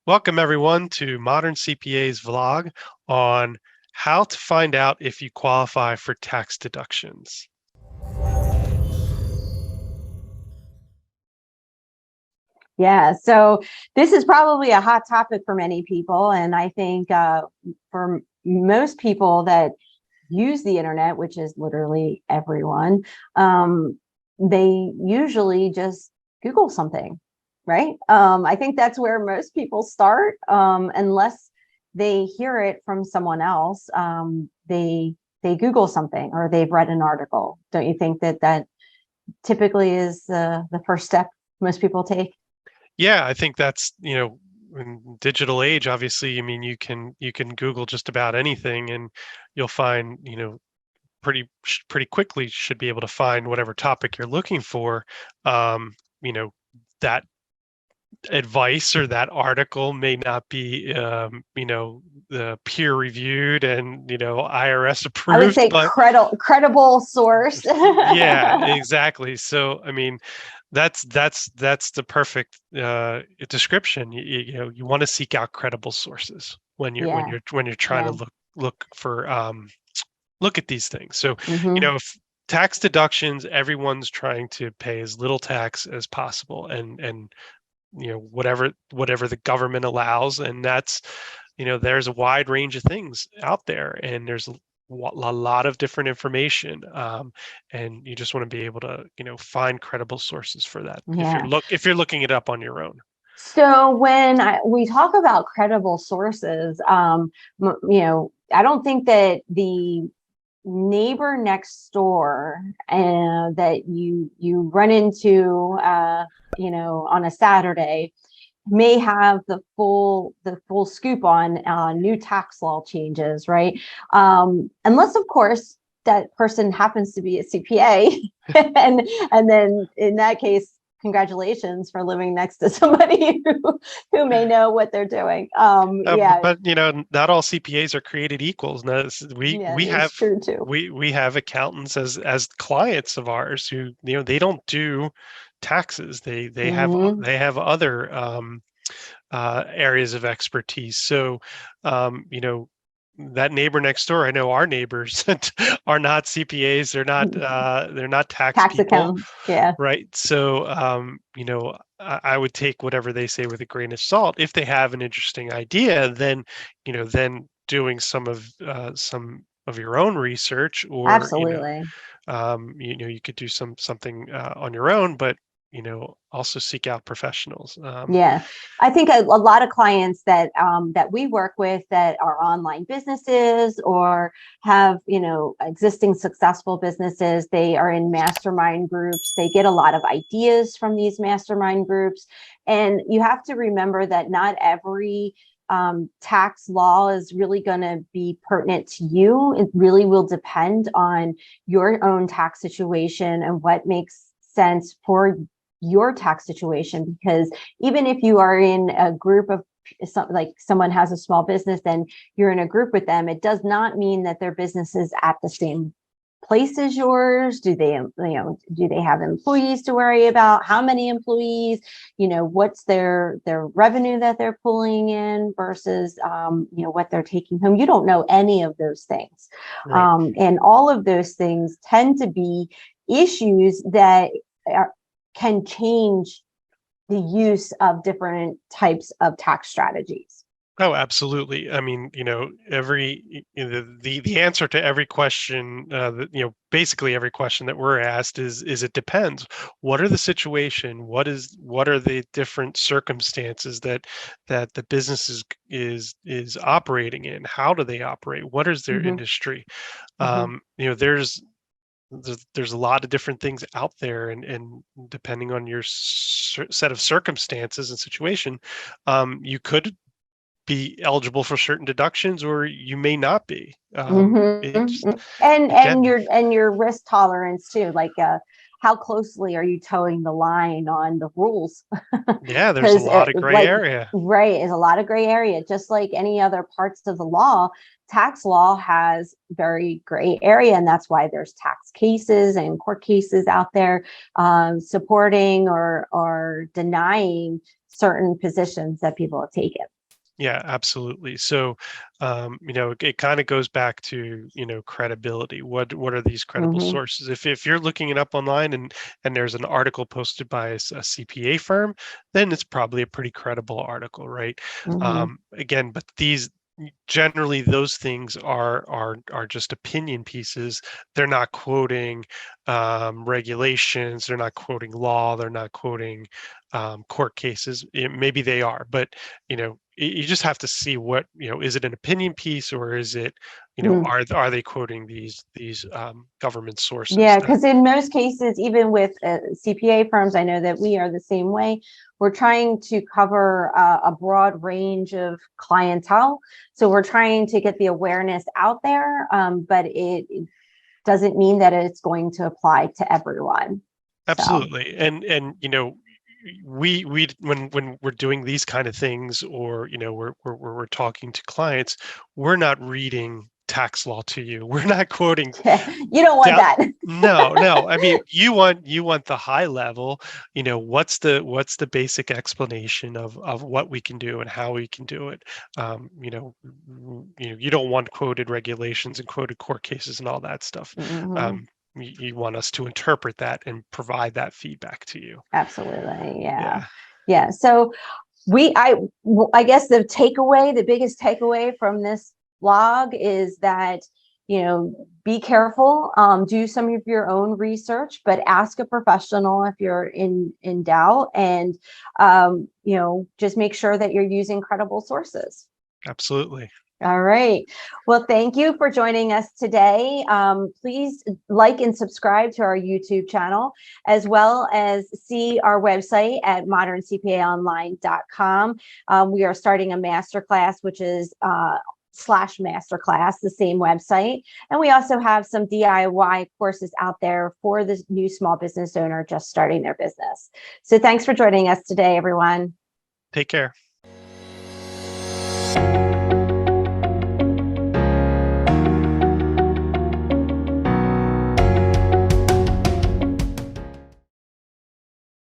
Welcome, everyone, to Modern CPA's vlog on how to find out if you qualify for tax deductions. Yeah, so this is probably a hot topic for many people. And I think for most people that use the internet, which is literally everyone, they usually just Google something, right? I think that's where most people start, unless they hear it from someone else. They Google something or they've read an article. Don't you think that typically is the first step most people take? Yeah, I think that's, in digital age, obviously, you can Google just about anything and you'll find, pretty quickly should be able to find whatever topic you're looking for. Um, you know, that advice or that article may not be peer reviewed and IRS I would approved, say but credible source. yeah, exactly. So I mean, that's the perfect description. You want to seek out credible sources when you're when Yeah, you're when you're trying to yeah. look for look at these things. So Hmm. if tax deductions, everyone's trying to pay as little tax as possible, and whatever the government allows, and that's there's a wide range of things out there, and there's a lot of different information, and you just want to be able to find credible sources for that Yeah. if you're looking it up on your own. So when we talk about credible sources, I don't think that the neighbor next door that you run into, on a Saturday may have the full scoop on new tax law changes, right? Unless, of course, that person happens to be a CPA, and then in that case, congratulations for living next to somebody who may know what they're doing. Yeah, But not all CPAs are created equals. No, yeah, we it's have true too. we have accountants as clients of ours who they don't do taxes. Hmm. They have other areas of expertise. So, that neighbor next door, I know our neighbors are not CPAs. They're not tax Tax people, account, yeah. right? So, I would take whatever they say with a grain of salt. If they have an interesting idea, then doing some of your own research, or Absolutely. you could do something on your own, but also seek out professionals. Yeah, I think a lot of clients that we work with that are online businesses or have existing successful businesses, they are in mastermind groups. They get a lot of ideas from these mastermind groups, and you have to remember that not every tax law is really going to be pertinent to you. It really will depend on your own tax situation and what makes sense for your tax situation, because even if you are in a group of like someone has a small business and you're in a group with them, it does not mean that their business is at the same place as yours. Do they have employees to worry about? How many employees? What's their revenue that they're pulling in versus what they're taking home? You don't know any of those things. Right. And all of those things tend to be issues that are, can change the use of different types of tax strategies. Oh, absolutely. I mean, the answer to every question, basically every question that we're asked is it depends. What are the situation? What are the different circumstances that the business is operating in? How do they operate? What is their Hmm. industry? Hmm. There's a lot of different things out there, and depending on your set of circumstances and situation, you could be eligible for certain deductions, or you may not be. It Hmm. just, And again, your risk tolerance too, like how closely are you towing the line on the rules? yeah, there's a Because lot of gray like, area. right, is a lot of gray area, just like any other parts of the law. Tax law has very gray area, and that's why there's tax cases and court cases out there supporting or denying certain positions that people have taken. Yeah, absolutely. So, it kind of goes back to, credibility. What are these credible Hmm. sources? If you're looking it up online and there's an article posted by a CPA firm, then it's probably a pretty credible article, right? Hmm. Again, but these generally those things are just opinion pieces. They're not quoting regulations. They're not quoting law. They're not quoting court cases. Maybe they are, but you just have to see what, is it an opinion piece, or is it, are they quoting these government sources Yeah, that, because in most cases, even with CPA firms, I know that we are the same way. We're trying to cover a broad range of clientele. So we're trying to get the awareness out there, but it doesn't mean that it's going to apply to everyone. So, absolutely. And we when we're doing these kind of things, or we're talking to clients, we're not reading tax law to you. We're not quoting yeah, you don't want down. that. No. I mean, you want the high level. What's the basic explanation of what we can do and how we can do it. You don't want quoted regulations and quoted court cases and all that stuff. Hmm. You want us to interpret that and provide that feedback to you. Absolutely. Yeah. Yeah, Yeah. So I guess the biggest takeaway from this blog is that, be careful, do some of your own research, but ask a professional if you're in doubt, and, just make sure that you're using credible sources. absolutely. All right. Well, thank you for joining us today. Please like and subscribe to our YouTube channel, as well as see our website at moderncpaonline.com. We are starting a masterclass, which is /masterclass, the same website. And we also have some DIY courses out there for the new small business owner just starting their business. So thanks for joining us today, everyone. Take care.